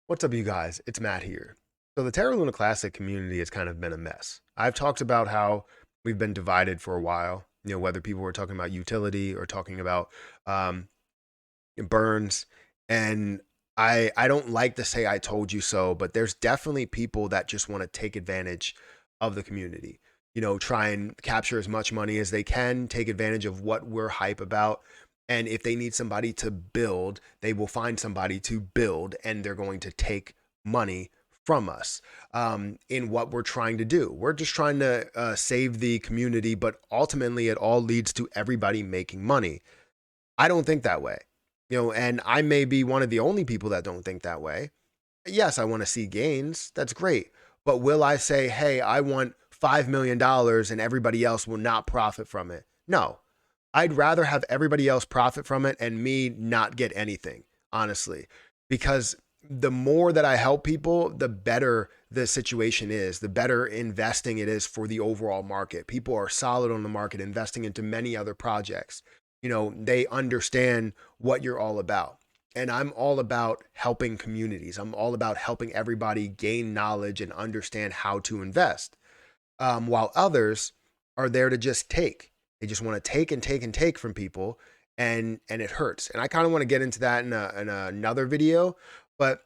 What's up, you guys? It's Matt here. So, the Terra Luna Classic community has kind of been a mess. I've talked about how we've been divided for a while, whether people were talking about utility or talking about um, burns. And I don't like to say I told you so, but there's definitely people that just want to take advantage of the community, try and capture as much money as they can, take advantage of what we're hype about. And if they need somebody to build, they will find somebody to build, and they're going to take money from us in what we're trying to do. We're just trying to save the community, but ultimately it all leads to everybody making money. I don't think that way, and I may be one of the only people that don't think that way. Yes, I want to see gains. That's great. But will I say, hey, I want $5 million dollars and everybody else will not profit from it? No. I'd rather have everybody else profit from it and me not get anything, honestly, because the more that I help people, the better the situation is, the better investing it is for the overall market. People are solid on the market, investing into many other projects. They understand what you're all about. And I'm all about helping communities. I'm all about helping everybody gain knowledge and understand how to invest. While others are there to just take. They just want to take and take and take from people, and it hurts. And I kind of want to get into that in another video, but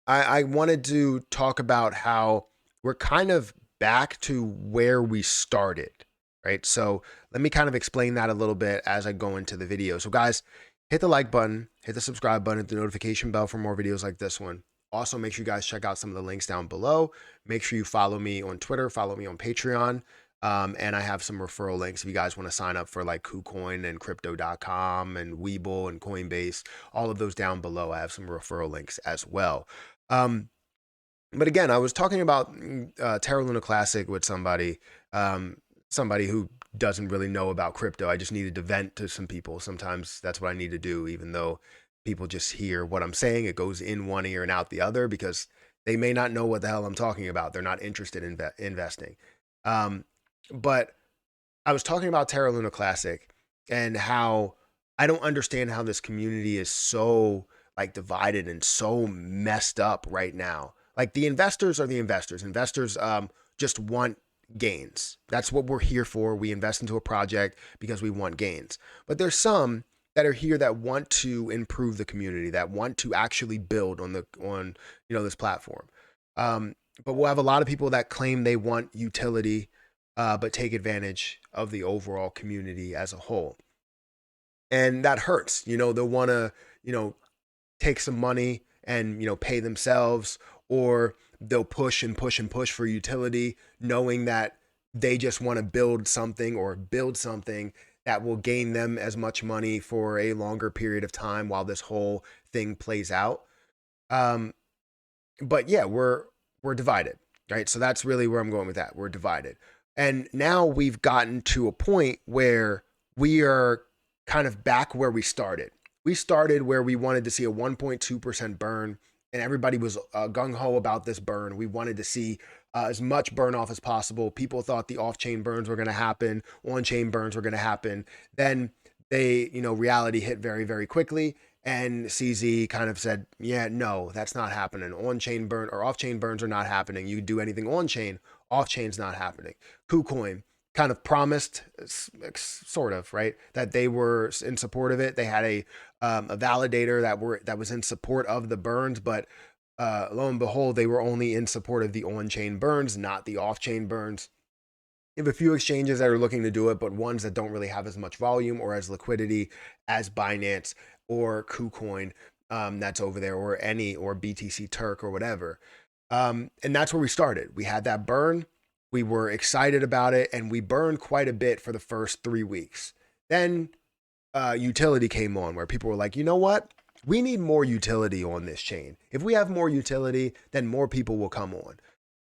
I wanted to talk about how we're kind of back to where we started, right? So let me kind of explain that a little bit as I go into the video. So guys, hit the like button, hit the subscribe button, hit the notification bell for more videos like this one. Also, make sure you guys check out some of the links down below. Make sure you follow me on Twitter, follow me on Patreon. And I have some referral links if you guys want to sign up for like Kucoin and crypto.com and Webull and Coinbase, all of those down below. I have some referral links as well. Um, but again, I was talking about Terra Luna Classic with somebody who doesn't really know about crypto. I just needed to vent to some people. Sometimes that's what I need to do, even though people just hear what I'm saying. It goes in one ear and out the other because they may not know what the hell I'm talking about. They're not interested in investing. Um, but I was talking about Terra Luna Classic and how I don't understand how this community is so like divided and so messed up right now. Like the investors are the investors. Investors just want gains. That's what we're here for. We invest into a project because we want gains. But there's some that are here that want to improve the community, that want to actually build on this platform. But we'll have a lot of people that claim they want utility, but take advantage of the overall community as a whole. And that hurts. They'll want to, take some money and, pay themselves, or they'll push and push and push for utility, knowing that they just want to build something that will gain them as much money for a longer period of time while this whole thing plays out. Um, but yeah, we're divided, right? So that's really where I'm going with that. We're divided. And now we've gotten to a point where we are kind of back where we started. We started where we wanted to see a 1.2% burn, and everybody was gung ho about this burn. We wanted to see as much burn off as possible. People thought the off chain burns were going to happen, on chain burns were going to happen. Then reality hit very, very quickly. And CZ kind of said, yeah, no, that's not happening. On chain burn or off chain burns are not happening. You do anything on chain, off chain's not happening. KuCoin kind of promised, sort of, right, that they were in support of it. They had a validator that was in support of the burns, but lo and behold, they were only in support of the on-chain burns, not the off-chain burns. You have a few exchanges that are looking to do it, but ones that don't really have as much volume or as liquidity as Binance or KuCoin, that's over there, or BTC Turk or whatever. And that's where we started. We had that burn. We were excited about it, and we burned quite a bit for the first 3 weeks. Then utility came on, where people were like, you know what? We need more utility on this chain. If we have more utility, then more people will come on.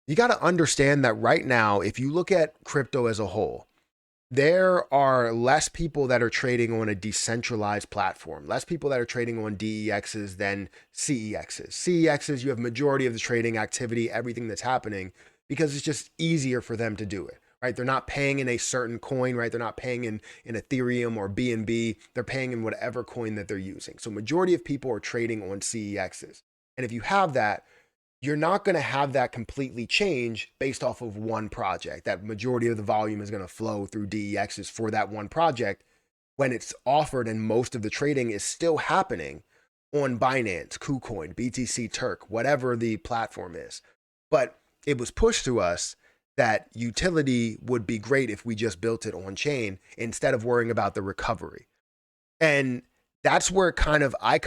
You got to understand that right now, if you look at crypto as a whole, there are less people that are trading on a decentralized platform, less people that are trading on DEXs than CEXs. CEXs, you have majority of the trading activity, everything that's happening, because it's just easier for them to do it, right? They're not paying in a certain coin, right? They're not paying in Ethereum or BNB. They're paying in whatever coin that they're using. So majority of people are trading on CEXs. And if you have that, you're not going to have that completely change based off of one project. That majority of the volume is going to flow through DEXs for that one project when it's offered and most of the trading is still happening on Binance, Kucoin, BTC Turk, whatever the platform is. But it was pushed to us that utility would be great if we just built it on chain instead of worrying about the recovery. And that's where I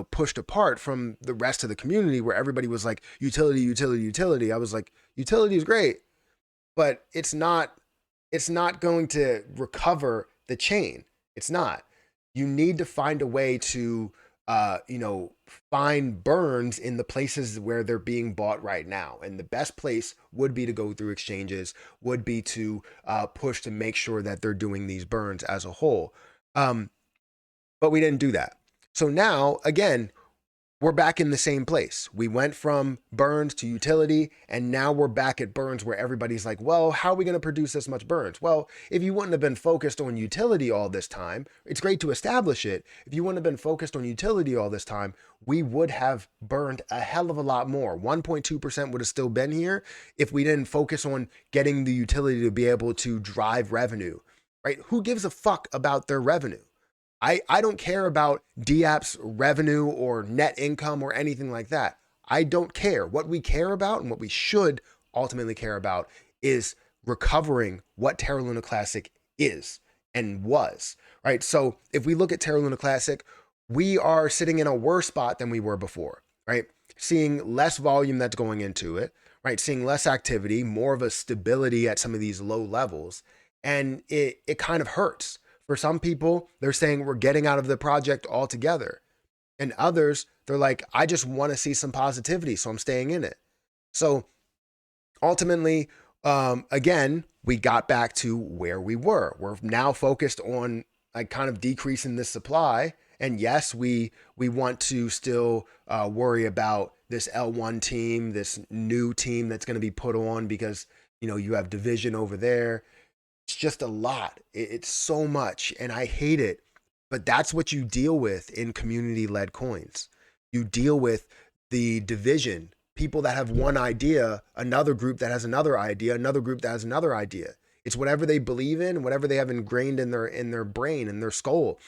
pushed apart from the rest of the community where everybody was like, utility, utility, utility. I was like, utility is great, but it's not going to recover the chain. It's not. You need to find a way to find burns in the places where they're being bought right now. And the best place would be to go through exchanges, would be to push to make sure that they're doing these burns as a whole. But we didn't do that. So now, again, we're back in the same place. We went from burns to utility, and now we're back at burns where everybody's like, well, how are we going to produce this much burns? Well, if you wouldn't have been focused on utility all this time, it's great to establish it. If you wouldn't have been focused on utility all this time, we would have burned a hell of a lot more. 1.2% would have still been here if we didn't focus on getting the utility to be able to drive revenue, right? Who gives a fuck about their revenue? I don't care about DApp's revenue or net income or anything like that. I don't care. What we care about and what we should ultimately care about is recovering what Terra Luna Classic is and was, right? So if we look at Terra Luna Classic, we are sitting in a worse spot than we were before, right? Seeing less volume that's going into it, right? Seeing less activity, more of a stability at some of these low levels. And it kind of hurts. For some people, they're saying we're getting out of the project altogether. And others, they're like, I just want to see some positivity, so I'm staying in it. So ultimately, again, we got back to where we were. We're now focused on like kind of decreasing this supply. And yes, we want to still worry about this L1 team, this new team that's going to be put on because, you have division over there. It's just a lot. It's so much, and I hate it. But that's what you deal with in community-led coins. You deal with the division, people that have one idea, another group that has another idea, another group that has another idea. It's whatever they believe in, whatever they have ingrained in their brain, in their skull.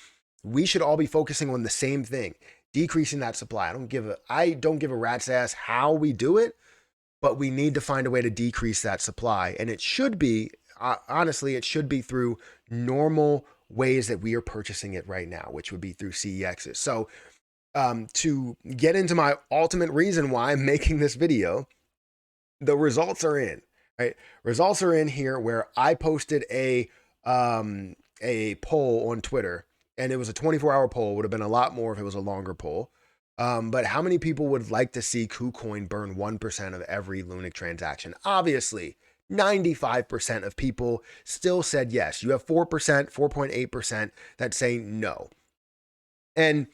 We should all be focusing on the same thing, decreasing that supply. I don't give a rat's ass how we do it, but we need to find a way to decrease that supply. And it should be, honestly, it should be through normal ways that we are purchasing it right now, which would be through CEXs. So to get into my ultimate reason why I'm making this video, the results are in, right? Results are in here where I posted a poll on Twitter, and it was a 24-hour poll. Would have been a lot more if it was a longer poll. But how many people would like to see KuCoin burn 1% of every LUNC transaction? Obviously, 95% of people still said yes. You have 4%, 4.8% that say no. And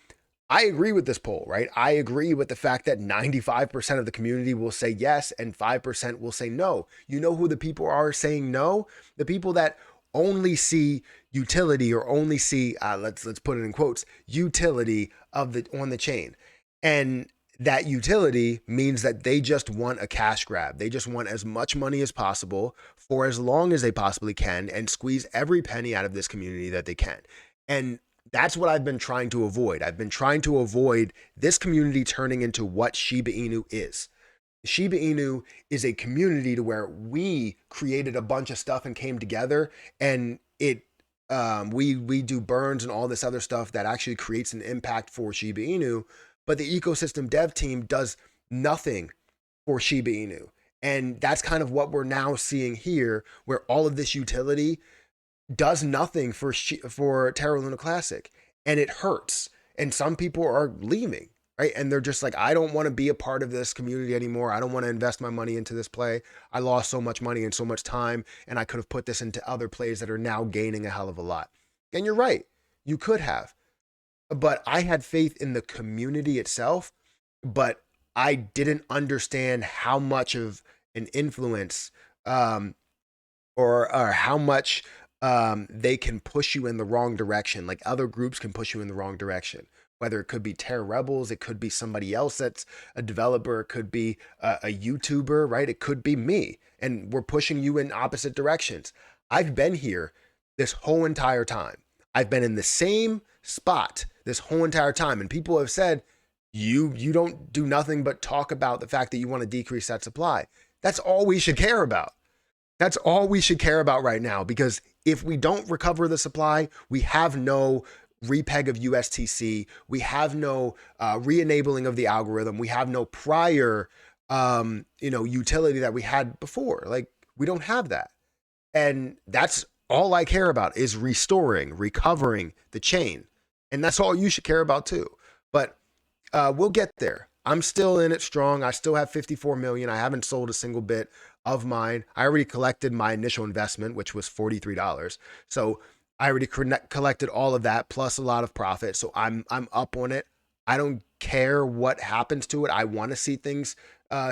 I agree with this poll, right? I agree with the fact that 95% of the community will say yes and 5% will say no. You know who the people are saying no? The people that only see utility or only see, let's put it in quotes, utility on the chain. And that utility means that they just want a cash grab. They just want as much money as possible for as long as they possibly can and squeeze every penny out of this community that they can. And that's what I've been trying to avoid. I've been trying to avoid this community turning into what Shiba Inu is. Shiba Inu is a community to where we created a bunch of stuff and came together, and we do burns and all this other stuff that actually creates an impact for Shiba Inu. But the ecosystem dev team does nothing for Shiba Inu. And that's kind of what we're now seeing here, where all of this utility does nothing for Terra Luna Classic. And it hurts. And some people are leaving, right? And they're just like, I don't want to be a part of this community anymore. I don't want to invest my money into this play. I lost so much money and so much time, and I could have put this into other plays that are now gaining a hell of a lot. And you're right. You could have. But I had faith in the community itself, but I didn't understand how much of an influence or how much they can push you in the wrong direction. Like other groups can push you in the wrong direction. whether it could be Terra Rebels, it could be somebody else that's a developer, it could be a YouTuber, right? It could be me. And we're pushing you in opposite directions. I've been here this whole entire time. I've been in the same spot this whole entire time. And people have said, you don't do nothing but talk about the fact that you want to decrease that supply. That's all we should care about. That's all we should care about right now, because if we don't recover the supply, we have no repeg of USTC. We have no re-enabling of the algorithm. We have no prior, utility that we had before. Like, we don't have that. And that's all I care about, is restoring, recovering the chain. And that's all you should care about too. But we'll get there. I'm still in it strong. I still have 54 million. I haven't sold a single bit of mine. I already collected my initial investment, which was $43. So I already collected all of that plus a lot of profit. So I'm up on it. I don't care what happens to it. I want to see things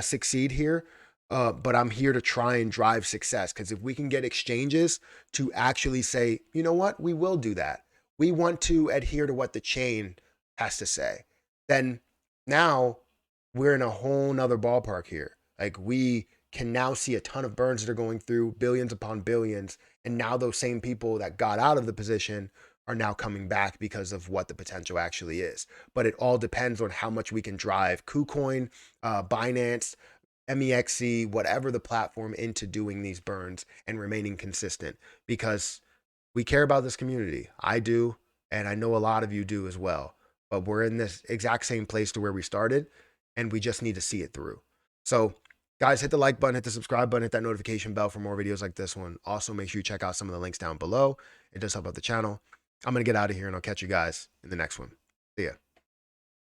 succeed here. But I'm here to try and drive success, because if we can get exchanges to actually say, you know what, we will do that. We want to adhere to what the chain has to say. Then now we're in a whole nother ballpark here. Like, we can now see a ton of burns that are going through billions upon billions. And now those same people that got out of the position are now coming back because of what the potential actually is. But it all depends on how much we can drive Kucoin, Binance, MEXC, whatever the platform, into doing these burns and remaining consistent, because we care about this community. I do, and I know a lot of you do as well. But we're in this exact same place to where we started, and we just need to see it through. So, guys, hit the like button, hit the subscribe button, hit that notification bell for more videos like this one. Also, make sure you check out some of the links down below. It does help out the channel. I'm going to get out of here, and I'll catch you guys in the next one. See ya.